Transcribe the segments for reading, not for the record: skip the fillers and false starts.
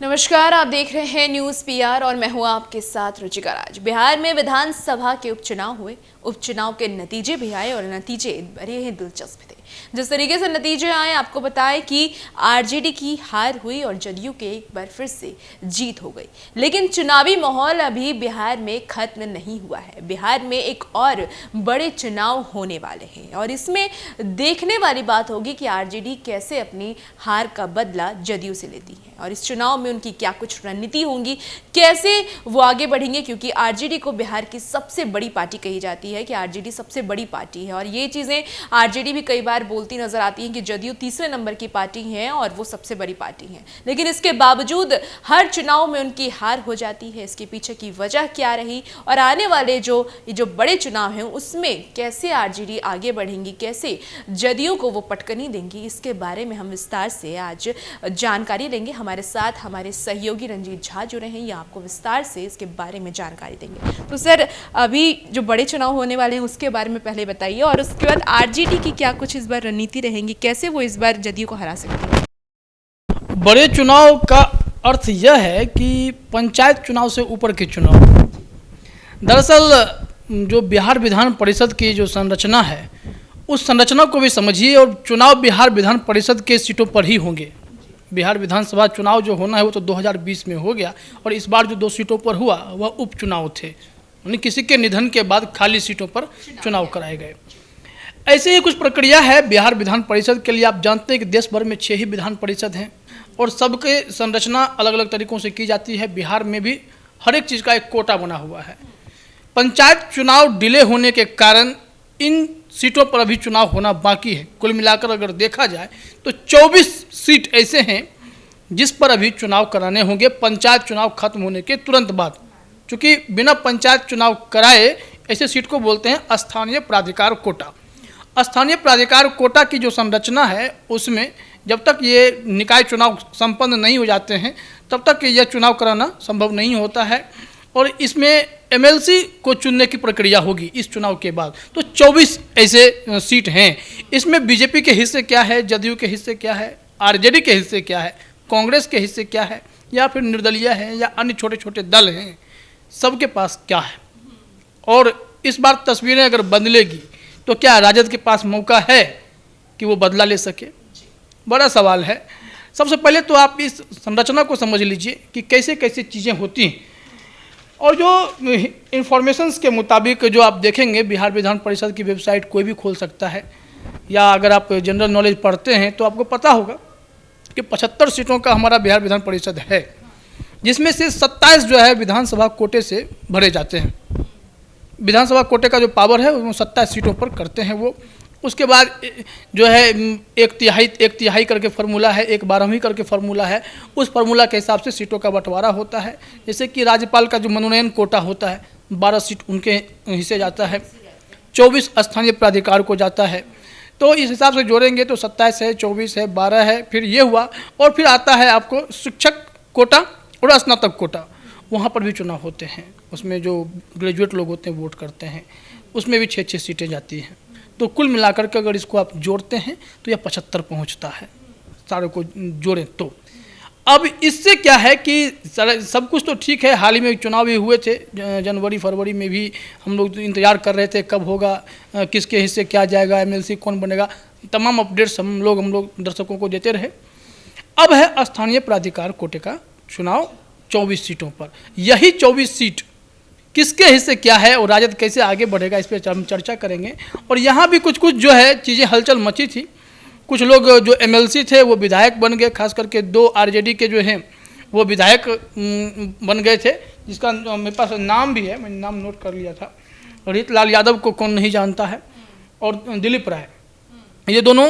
नमस्कार, आप देख रहे हैं न्यूज़ पीआर और मैं हूं आपके साथ रुचिका राज। बिहार में विधानसभा के उपचुनाव हुए, उपचुनाव के नतीजे भी आए और नतीजे बड़े ही दिलचस्प थे। जिस तरीके से नतीजे आए, आपको बताएं कि आरजेडी की हार हुई और जदयू के एक बार फिर से जीत हो गई। लेकिन चुनावी माहौल अभी बिहार में खत्म नहीं हुआ है। बिहार में एक और बड़े चुनाव होने वाले हैं और इसमें देखने वाली बात होगी कि आरजेडी कैसे अपनी हार का बदला जदयू से लेती है और इस चुनाव में उनकी क्या कुछ रणनीति होंगी, कैसे वो आगे बढ़ेंगे। क्योंकि आरजेडी को बिहार की सबसे बड़ी पार्टी कही जाती है कि आरजेडी सबसे बड़ी पार्टी है और ये चीज़ें आरजेडी भी कई बार बोलती नजर आती हैं कि जदयू तीसरे नंबर की पार्टी है और वो सबसे बड़ी पार्टी है। लेकिन इसके बावजूद हर चुनाव में उनकी हार हो जाती है। इसके पीछे की वजह क्या रही और आने वाले जो बड़े चुनाव हैं उसमें कैसे आरजेडी आगे बढ़ेंगी, कैसे जदयू को वो पटकनी देंगी, इसके बारे में हम विस्तार से आज जानकारी लेंगे। हमारे साथ हमारे सहयोगी रंजीत झा जुड़े हैं, ये आपको विस्तार से इसके बारे में जानकारी देंगे। तो सर, अभी जो बड़े चुनाव होने वाले हैं उसके बारे में पहले बताइए और उसके बाद आरजेडी की क्या कुछ इस बार रणनीति रहेंगी, कैसे वो इस बार जदयू को हरा सकती है। बड़े चुनाव का अर्थ यह है कि पंचायत चुनाव से ऊपर के चुनाव। दरअसल जो बिहार विधान परिषद की जो संरचना है उस संरचना को भी समझिए और चुनाव बिहार विधान परिषद के सीटों पर ही होंगे। बिहार विधानसभा चुनाव जो होना है वो तो 2020 में हो गया और इस बार जो 2 सीटों पर हुआ वह उपचुनाव थे, यानी किसी के निधन के बाद खाली सीटों पर चुनाव कराए गए। ऐसे ही कुछ प्रक्रिया है बिहार विधान परिषद के लिए। आप जानते हैं कि देश भर में 6 ही विधान परिषद हैं और सबके संरचना अलग अलग तरीक़ों से की जाती है। बिहार में भी हर एक चीज़ का एक कोटा बना हुआ है। पंचायत चुनाव डिले होने के कारण इन सीटों पर अभी चुनाव होना बाकी है। कुल मिलाकर अगर देखा जाए तो 24 सीट ऐसे हैं जिस पर अभी चुनाव कराने होंगे पंचायत चुनाव खत्म होने के तुरंत बाद। चूँकि बिना पंचायत चुनाव कराए ऐसे सीट को बोलते हैं स्थानीय प्राधिकार कोटा। स्थानीय प्राधिकार कोटा की जो संरचना है उसमें जब तक ये निकाय चुनाव संपन्न नहीं हो जाते हैं तब तक यह चुनाव कराना संभव नहीं होता है और इसमें एमएलसी को चुनने की प्रक्रिया होगी इस चुनाव के बाद। तो 24 ऐसे सीट हैं। इसमें बीजेपी के हिस्से क्या है, जदयू के हिस्से क्या है, आरजेडी के हिस्से क्या है, कांग्रेस के हिस्से क्या है या फिर निर्दलीय हैं या अन्य छोटे छोटे दल हैं, सबके पास क्या है। और इस बार तस्वीरें अगर बदलेगी तो क्या राजद के पास मौका है कि वो बदला ले सके, बड़ा सवाल है। सबसे पहले तो आप इस संरचना को समझ लीजिए कि कैसे कैसे चीज़ें होती हैं और जो इंफॉर्मेशंस के मुताबिक जो आप देखेंगे बिहार विधान परिषद की वेबसाइट कोई भी खोल सकता है या अगर आप जनरल नॉलेज पढ़ते हैं तो आपको पता होगा कि 75 सीटों का हमारा बिहार विधान परिषद है, जिसमें से 27 जो है विधानसभा कोटे से भरे जाते हैं। विधानसभा कोटे का जो पावर है वो 27 सीटों पर करते हैं वो। उसके बाद जो है एक तिहाई करके फार्मूला है, 1/12वीं करके फार्मूला है। उस फार्मूला के हिसाब से सीटों का बंटवारा होता है। जैसे कि राज्यपाल का जो मनोनयन कोटा होता है 12 सीट उनके हिस्से जाता है, 24 स्थानीय प्राधिकार को जाता है। तो इस हिसाब से जोड़ेंगे तो 27 है, 24 है, 12 है, फिर ये हुआ और फिर आता है आपको शिक्षक कोटा और स्नातक कोटा। वहाँ पर भी चुनाव होते हैं, उसमें जो ग्रेजुएट लोग होते हैं वोट करते हैं, उसमें भी 6-6 सीटें जाती हैं। तो कुल मिलाकर के अगर इसको आप जोड़ते हैं तो यह 75 पहुंचता है, सारे को जोड़ें तो। अब इससे क्या है कि सब कुछ तो ठीक है। हाल ही में चुनाव भी हुए थे, जनवरी फरवरी में भी हम लोग इंतज़ार कर रहे थे कब होगा, किसके हिस्से क्या जाएगा, एमएलसी कौन बनेगा, तमाम अपडेट्स हम लोग दर्शकों को देते रहे। अब है स्थानीय प्राधिकार कोटे का चुनाव 24 सीटों पर। यही 24 सीट किसके हिस्से क्या है और राजद कैसे आगे बढ़ेगा, इस पर हम चर्चा करेंगे। और यहाँ भी कुछ जो है चीज़ें हलचल मची थी। कुछ लोग जो एमएलसी थे वो विधायक बन गए, खास करके 2 आरजेडी के जो हैं वो विधायक बन गए थे, जिसका मेरे पास नाम भी है, मैंने नाम नोट कर लिया था। रीतलाल यादव को कौन नहीं जानता है, और दिलीप राय, ये दोनों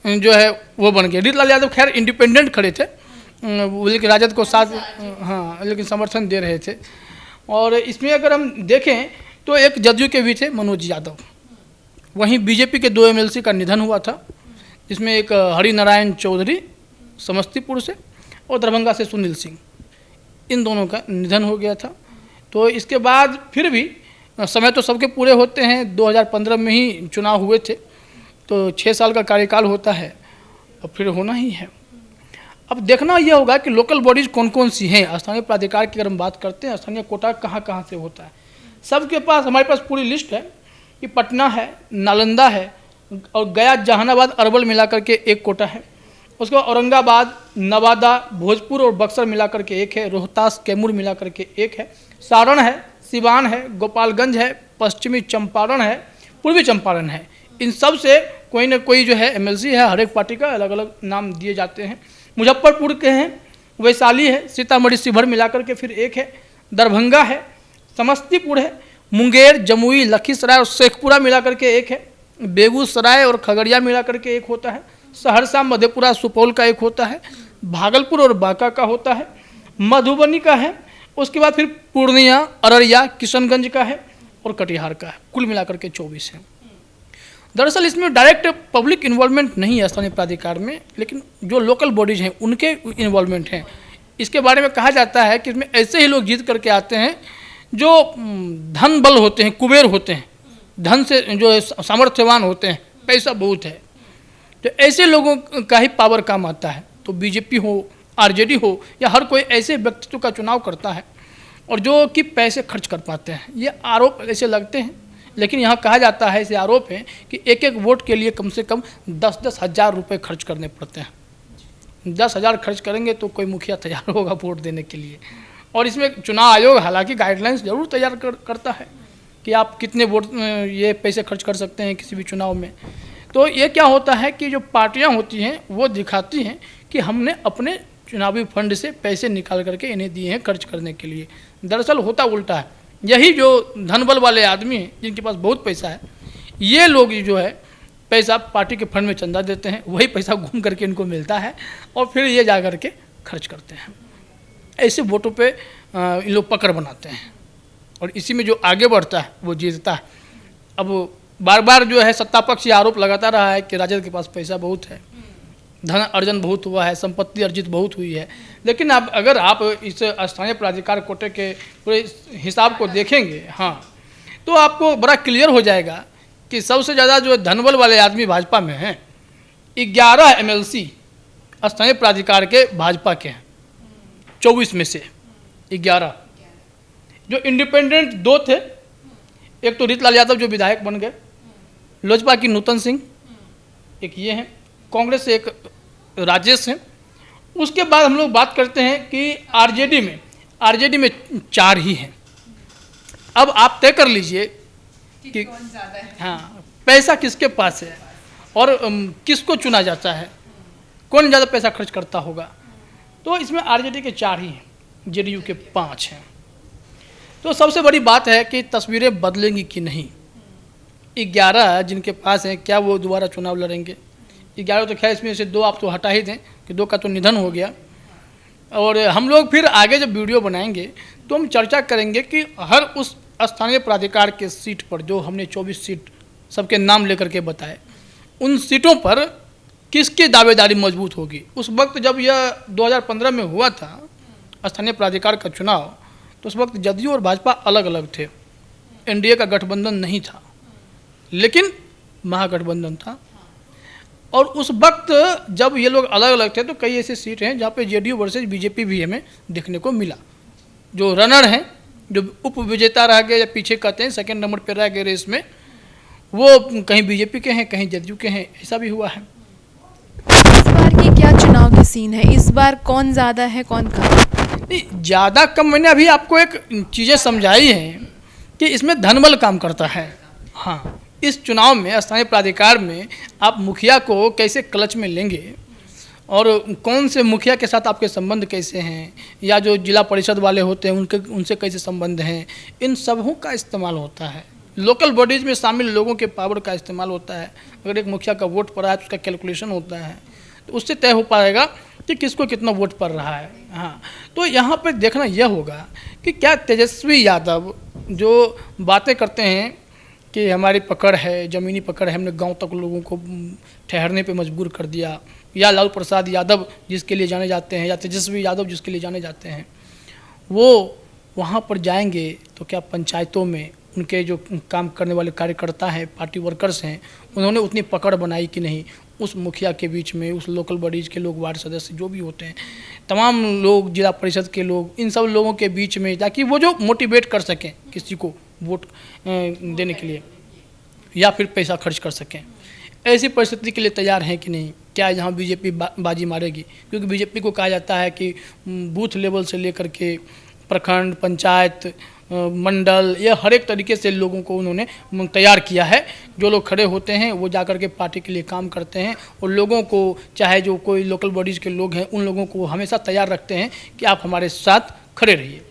जो है वो बन गए। रीतलाल यादव खैर इंडिपेंडेंट खड़े थे, लेकिन राजद को साथ लेकिन समर्थन दे रहे थे। और इसमें अगर हम देखें तो एक जदयू के भी थे मनोज यादव, वहीं बीजेपी के 2 एमएलसी का निधन हुआ था, जिसमें एक हरिनारायण चौधरी समस्तीपुर से और दरभंगा से सुनील सिंह, इन दोनों का निधन हो गया था। तो इसके बाद फिर भी समय तो सबके पूरे होते हैं, 2015 में ही चुनाव हुए थे, तो 6 साल का कार्यकाल होता है और फिर होना ही है। अब देखना यह होगा कि लोकल बॉडीज़ कौन कौन सी हैं। स्थानीय प्राधिकार की अगर हम बात करते हैं, स्थानीय कोटा कहाँ कहाँ से होता है, सबके पास हमारे पास पूरी लिस्ट है कि पटना है, नालंदा है और गया, जहानाबाद, अरवल मिलाकर के एक कोटा है। उसके बाद औरंगाबाद, नवादा, भोजपुर और बक्सर मिलाकर के एक है। रोहतास, कैमूर मिलाकर के एक है। सारण है, सिवान है, गोपालगंज है, पश्चिमी चंपारण है, पूर्वी चंपारण है। इन सब से कोई ना कोई जो है एमएलसी है। हर एक पार्टी का अलग अलग नाम दिए जाते हैं। मुजफ्फरपुर के हैं, वैशाली है, सीतामढ़ी, शिवहर मिलाकर के फिर एक है। दरभंगा है, समस्तीपुर है, मुंगेर, जमुई, लखीसराय और शेखपुरा मिलाकर के एक है। बेगूसराय और खगड़िया मिलाकर के एक होता है। सहरसा, मधेपुरा, सुपौल का एक होता है। भागलपुर और बांका का होता है। मधुबनी का है। उसके बाद फिर पूर्णिया, अररिया, किशनगंज का है और कटिहार का है। कुल मिलाकर के 24 है। दरअसल इसमें डायरेक्ट पब्लिक इन्वॉल्वमेंट नहीं है स्थानीय प्राधिकार में, लेकिन जो लोकल बॉडीज हैं उनके इन्वॉल्वमेंट हैं। इसके बारे में कहा जाता है कि इसमें ऐसे ही लोग जीत करके आते हैं जो धन बल होते हैं, कुबेर होते हैं, धन से जो सामर्थ्यवान होते हैं, पैसा बहुत है, तो ऐसे लोगों का ही पावर काम आता है। तो बीजेपी हो, आरजेडी हो या हर कोई ऐसे व्यक्तित्व का चुनाव करता है और जो कि पैसे खर्च कर पाते हैं। ये आरोप ऐसे लगते हैं, लेकिन यहाँ कहा जाता है, ऐसे आरोप हैं कि एक एक वोट के लिए कम से कम 10-10 हज़ार रुपये खर्च करने पड़ते हैं। 10,000 खर्च करेंगे तो कोई मुखिया तैयार होगा वोट देने के लिए। और इसमें चुनाव आयोग हालांकि गाइडलाइंस जरूर तैयार करता है कि आप कितने वोट ये पैसे खर्च कर सकते हैं किसी भी चुनाव में। तो ये क्या होता है कि जो पार्टियां होती हैं वो दिखाती हैं कि हमने अपने चुनावी फंड से पैसे निकाल करके इन्हें दिए हैं खर्च करने के लिए। दरअसल होता उल्टा है। यही जो धनबल वाले आदमी हैं जिनके पास बहुत पैसा है, ये लोग जो है पैसा पार्टी के फंड में चंदा देते हैं, वही पैसा घूम करके इनको मिलता है और फिर ये जा करके खर्च करते हैं। ऐसे वोटों पे इन लोग पकड़ बनाते हैं और इसी में जो आगे बढ़ता है वो जीतता है। अब बार बार जो है सत्ता पक्ष ये आरोप लगाता रहा है कि राजद के पास पैसा बहुत है, धन अर्जन बहुत हुआ है, संपत्ति अर्जित बहुत हुई है। लेकिन अब अगर आप इस स्थानीय प्राधिकार कोटे के पूरे हिसाब को देखेंगे, हाँ, तो आपको बड़ा क्लियर हो जाएगा कि सबसे ज़्यादा जो धनबल वाले आदमी भाजपा में हैं। 11 एमएलसी स्थानीय प्राधिकार के भाजपा के हैं, 24 में से 11। जो इंडिपेंडेंट 2 थे, एक तो रीतलाल यादव जो विधायक बन गए, लोजपा की नूतन सिंह, एक ये हैं, कांग्रेस से एक राजेश हैं। उसके बाद हम लोग बात करते हैं कि आरजेडी में 4 ही हैं। अब आप तय कर लीजिए कि कौन ज़्यादा है। हाँ, पैसा किसके पास है और किसको चुना जाता है, कौन ज़्यादा पैसा खर्च करता होगा। तो इसमें आरजेडी के 4 ही हैं, जेडीयू के 5 हैं। तो सबसे बड़ी बात है कि तस्वीरें बदलेंगी कि नहीं। 11 जिनके पास हैं, क्या वो दोबारा चुनाव लड़ेंगे? 11 तो खैर इसमें से 2 आप तो हटा ही दें कि 2 का तो निधन हो गया। और हम लोग फिर आगे जब वीडियो बनाएंगे तो हम चर्चा करेंगे कि हर उस स्थानीय प्राधिकार के सीट पर, जो हमने 24 सीट सबके नाम लेकर के बताए, उन सीटों पर किसकी दावेदारी मजबूत होगी। उस वक्त जब यह 2015 में हुआ था स्थानीय प्राधिकार का चुनाव, तो उस वक्त जदयू और भाजपा अलग अलग थे, एनडीए का गठबंधन नहीं था, लेकिन महागठबंधन था। और उस वक्त जब ये लोग अलग अलग थे तो कई ऐसे सीट हैं जहाँ पे जेडीयू वर्सेस बीजेपी भी हमें देखने को मिला। जो रनर हैं, जो उप विजेता रह गए या पीछे कहते हैं सेकंड नंबर पर रह गए रेस में, वो कहीं बीजेपी के हैं, कहीं जेडीयू के हैं, ऐसा भी हुआ है। इस बार की क्या चुनाव की सीन है? इस बार कौन ज़्यादा है, कौन कम? ज़्यादा कम मैंने अभी आपको एक चीज़ें समझाई हैं कि इसमें धनबल काम करता है। हाँ, इस चुनाव में स्थानीय प्राधिकार में आप मुखिया को कैसे क्लच में लेंगे और कौन से मुखिया के साथ आपके संबंध कैसे हैं, या जो जिला परिषद वाले होते हैं उनसे कैसे संबंध हैं, इन सबों का इस्तेमाल होता है। लोकल बॉडीज़ में शामिल लोगों के पावर का इस्तेमाल होता है। अगर एक मुखिया का वोट पड़ा है तो उसका कैलकुलेशन होता है, तो उससे तय हो पाएगा कि किसको कितना वोट पड़ रहा है। हाँ, तो यहाँ पर देखना यह होगा कि क्या तेजस्वी यादव जो बातें करते हैं कि हमारी पकड़ है, ज़मीनी पकड़ है, हमने गांव तक लोगों को ठहरने पे मजबूर कर दिया, या लालू प्रसाद यादव जिसके लिए जाने जाते हैं, या तेजस्वी यादव जिसके लिए जाने जाते हैं, वो वहाँ पर जाएंगे तो क्या पंचायतों में उनके जो काम करने वाले कार्यकर्ता हैं, पार्टी वर्कर्स हैं, उन्होंने उतनी पकड़ बनाई कि नहीं, उस मुखिया के बीच में, उस लोकल बॉडीज़ के लोग, वार्ड सदस्य जो भी होते हैं, तमाम लोग, जिला परिषद के लोग, इन सब लोगों के बीच में, ताकि वो जो मोटिवेट कर सकें किसी को वोट देने के लिए या फिर पैसा खर्च कर सकें। ऐसी परिस्थिति के लिए तैयार हैं कि नहीं? क्या यहाँ बीजेपी बाजी मारेगी? क्योंकि बीजेपी को कहा जाता है कि बूथ लेवल से लेकर के प्रखंड, पंचायत, मंडल, ये हर एक तरीके से लोगों को उन्होंने तैयार किया है। जो लोग खड़े होते हैं वो जाकर के पार्टी के लिए काम करते हैं और लोगों को, चाहे जो कोई लोकल बॉडीज़ के लोग हैं, उन लोगों को वो हमेशा तैयार रखते हैं कि आप हमारे साथ खड़े रहिए।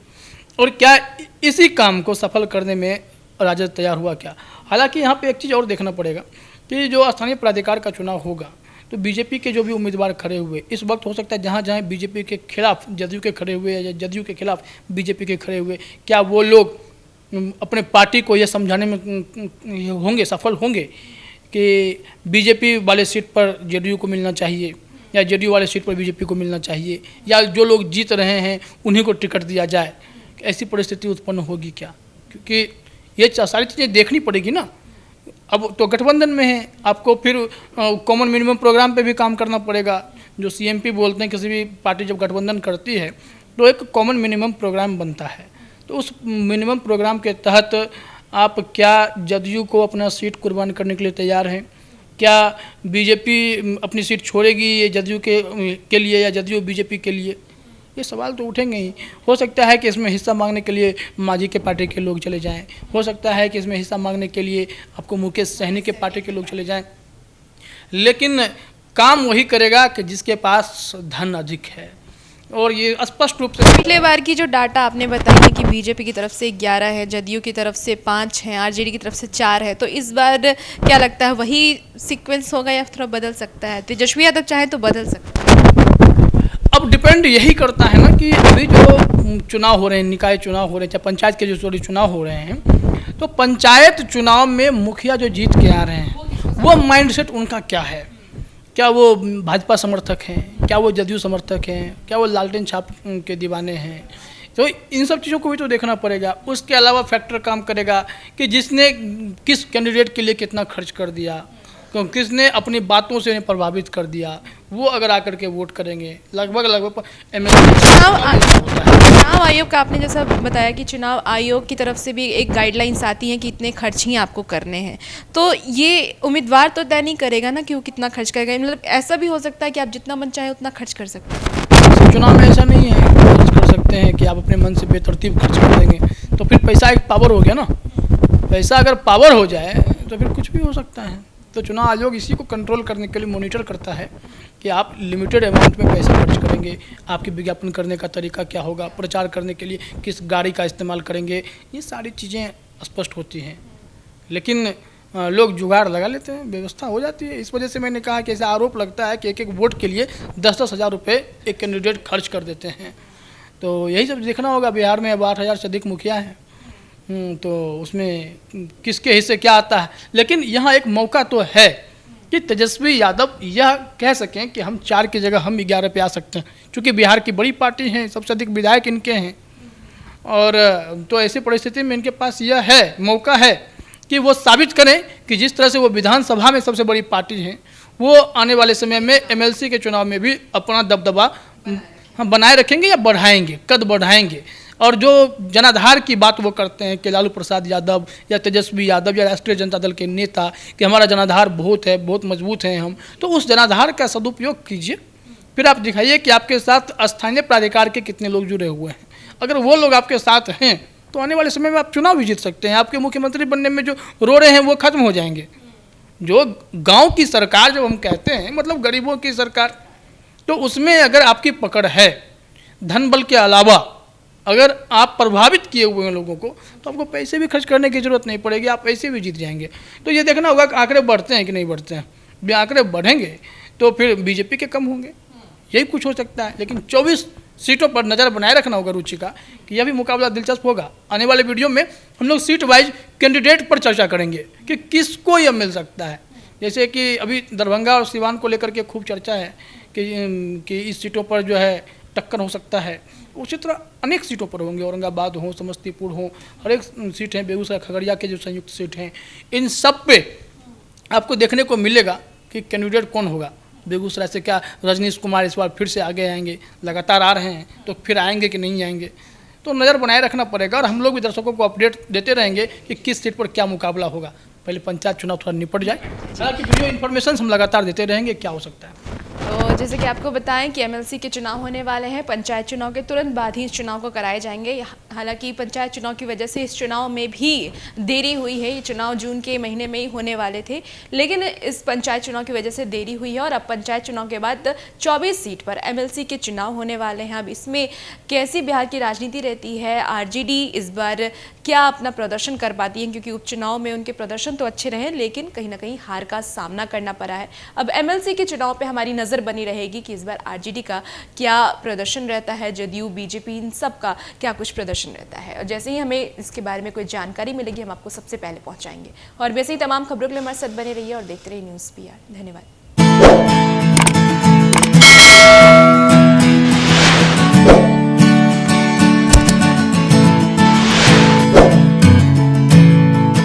और क्या इसी काम को सफल करने में राजद तैयार हुआ क्या? हालांकि यहाँ पे एक चीज़ और देखना पड़ेगा कि जो स्थानीय प्राधिकार का चुनाव होगा तो बीजेपी के जो भी उम्मीदवार खड़े हुए, इस वक्त हो सकता है जहाँ जहाँ बीजेपी के खिलाफ जदयू के खड़े हुए या जदयू के खिलाफ बीजेपी के खड़े हुए, क्या वो लोग अपने पार्टी को ये समझाने में होंगे, सफल होंगे कि बीजेपी वाले सीट पर जदयू को मिलना चाहिए या जदयू वाले सीट पर बीजेपी को मिलना चाहिए, या जो लोग जीत रहे हैं उन्हीं को टिकट दिया जाए? ऐसी परिस्थिति उत्पन्न होगी क्या? क्योंकि ये सारी चीज़ें देखनी पड़ेगी ना। अब तो गठबंधन में है, आपको फिर कॉमन मिनिमम प्रोग्राम पे भी काम करना पड़ेगा। जो सीएमपी बोलते हैं, किसी भी पार्टी जब गठबंधन करती है तो एक कॉमन मिनिमम प्रोग्राम बनता है। तो उस मिनिमम प्रोग्राम के तहत आप क्या जदयू को अपना सीट कुर्बान करने के लिए तैयार हैं? क्या बीजेपी अपनी सीट छोड़ेगी ये जदयू के लिए या जदयू बीजेपी के लिए? ये सवाल तो उठेंगे ही। हो सकता है कि इसमें हिस्सा मांगने के लिए मांझी के पार्टी के लोग चले जाएं, हो सकता है कि इसमें हिस्सा मांगने के लिए आपको मुकेश सहनी के पार्टी के लोग चले जाएं, लेकिन काम वही करेगा कि जिसके पास धन अधिक है। और ये स्पष्ट रूप से पिछले बार की जो डाटा आपने बताया कि बीजेपी की तरफ से 11 है, जदयू की तरफ से 5 हैं, आरजेडी की तरफ से 4 है, तो इस बार क्या लगता है वही सीक्वेंस होगा या थोड़ा बदल सकता है? तेजस्वी यादव चाहे तो बदल सकता है। अब डिपेंड यही करता है ना कि अभी जो चुनाव हो रहे हैं, निकाय चुनाव हो रहे हैं, चाहे पंचायत के जो चुनाव हो रहे हैं, तो पंचायत चुनाव में मुखिया जो जीत के आ रहे हैं वो माइंडसेट उनका क्या है? क्या वो भाजपा समर्थक हैं, क्या वो जदयू समर्थक हैं, क्या वो लालटेन छाप के दीवाने हैं? तो इन सब चीज़ों को भी तो देखना पड़ेगा। उसके अलावा फैक्टर काम करेगा कि जिसने किस कैंडिडेट के लिए कितना खर्च कर दिया, किसने अपनी बातों से उन्हें प्रभावित कर दिया, वो अगर आकर के वोट करेंगे। लगभग चुनाव आयोग का आपने जैसा बताया कि चुनाव आयोग की तरफ से भी एक गाइडलाइंस आती हैं कि इतने खर्च ही आपको करने हैं, तो ये उम्मीदवार तो तय नहीं करेगा ना कि वो कितना खर्च करेगा। मतलब ऐसा भी हो सकता है कि आप जितना मन चाहे उतना खर्च कर सकते हैं। चुनाव में ऐसा नहीं है खर्च कर सकते हैं कि आप अपने मन से बेतरतीब खर्च कर देंगे, तो फिर पैसा एक पावर हो गया ना। पैसा अगर पावर हो जाए तो फिर कुछ भी हो सकता है। तो चुनाव आयोग इसी को कंट्रोल करने के लिए मॉनिटर करता है कि आप लिमिटेड अमाउंट में पैसा खर्च करेंगे, आपके विज्ञापन करने का तरीका क्या होगा, प्रचार करने के लिए किस गाड़ी का इस्तेमाल करेंगे, ये सारी चीज़ें स्पष्ट होती हैं। लेकिन लोग जुगाड़ लगा लेते हैं, व्यवस्था हो जाती है। इस वजह से मैंने कहा कि ऐसा आरोप लगता है कि एक एक वोट के लिए 10-10 हज़ार रुपये एक कैंडिडेट खर्च कर देते हैं। तो यही सब देखना होगा। बिहार में अब 8,000 से अधिक मुखिया हैं, तो उसमें किसके हिस्से क्या आता है। लेकिन यहाँ एक मौका तो है कि तेजस्वी यादव यह कह सकें कि हम 4 की जगह हम 11 पे आ सकते हैं, क्योंकि बिहार की बड़ी पार्टी है, सबसे अधिक विधायक इनके हैं। और तो ऐसी परिस्थिति में इनके पास यह है, मौका है कि वो साबित करें कि जिस तरह से वो विधानसभा में सबसे बड़ी पार्टी है, वो आने वाले समय में एमएलसी के चुनाव में भी अपना दबदबा बनाए रखेंगे या बढ़ाएंगे, कद बढ़ाएंगे। और जो जनाधार की बात वो करते हैं कि लालू प्रसाद यादव या तेजस्वी यादव या राष्ट्रीय जनता दल के नेता कि हमारा जनाधार बहुत है, बहुत मजबूत हैं हम, तो उस जनाधार का सदुपयोग कीजिए। फिर आप दिखाइए कि आपके साथ स्थानीय प्राधिकार के कितने लोग जुड़े हुए हैं। अगर वो लोग आपके साथ हैं तो आने वाले समय में आप चुनाव भी जीत सकते हैं। आपके मुख्यमंत्री बनने में जो रो रहे हैं वो खत्म हो जाएंगे। जो गाँव की सरकार जब हम कहते हैं, मतलब गरीबों की सरकार, तो उसमें अगर आपकी पकड़ है, धन बल के अलावा अगर आप प्रभावित किए हुए हैं लोगों को, तो आपको पैसे भी खर्च करने की ज़रूरत नहीं पड़ेगी, आप ऐसे भी जीत जाएंगे। तो ये देखना होगा कि आंकड़े बढ़ते हैं कि नहीं बढ़ते हैं। आंकड़े बढ़ेंगे तो फिर बीजेपी के कम होंगे, यही कुछ हो सकता है। लेकिन 24 सीटों पर नज़र बनाए रखना होगा रुचि का, कि यह भी मुकाबला दिलचस्प होगा। आने वाले वीडियो में हम लोग सीट वाइज कैंडिडेट पर चर्चा करेंगे कि किसको यह मिल सकता है। जैसे कि अभी दरभंगा और सिवान को लेकर के खूब चर्चा है कि इस सीटों पर जो है टक्कर हो सकता है। उसी तरह अनेक सीटों पर होंगे, औरंगाबाद हो, समस्तीपुर हो, हर एक सीट हैं, बेगूसराय, खगड़िया के जो संयुक्त सीट हैं, इन सब पे आपको देखने को मिलेगा कि कैंडिडेट कौन होगा। बेगूसराय से क्या रजनीश कुमार इस बार फिर से आगे आएंगे, लगातार आ रहे हैं, तो फिर आएंगे कि नहीं आएंगे, तो नज़र बनाए रखना पड़ेगा। और हम लोग भी दर्शकों को अपडेट देते रहेंगे कि किस सीट पर क्या मुकाबला होगा। पहले पंचायत चुनाव थोड़ा निपट जाए, हालांकि वीडियो इन्फॉर्मेशन हम लगातार देते रहेंगे क्या हो सकता है। तो जैसे कि आपको बताएं कि एमएलसी के चुनाव होने वाले हैं, पंचायत चुनाव के तुरंत बाद ही इस चुनाव को कराए जाएंगे। हालांकि पंचायत चुनाव की वजह से इस चुनाव में भी देरी हुई है। ये चुनाव जून के महीने में ही होने वाले थे, लेकिन इस पंचायत चुनाव की वजह से देरी हुई है और अब पंचायत चुनाव के बाद 24 सीट पर एमएलसी के चुनाव होने वाले हैं। अब इसमें कैसी बिहार की राजनीति रहती है, आरजेडी इस बार क्या अपना प्रदर्शन कर पाती है, क्योंकि उपचुनाव में उनके प्रदर्शन तो अच्छे रहे लेकिन कहीं ना कहीं हार का सामना करना पड़ा है। अब एमएलसी के चुनाव पे हमारी नज़र बनी रहेगी कि इस बार आरजेडी का क्या प्रदर्शन रहता है, जदयू, बीजेपी, इन सब का क्या कुछ प्रदर्शन रहता है। और जैसे ही हमें इसके बारे में कोई जानकारी मिलेगी हम आपको सबसे पहले पहुंचाएंगे। और वैसे ही तमाम खबरों के लिए हमारे साथ बने रहिए और देखते रहिए न्यूज़ पीआर। धन्यवाद।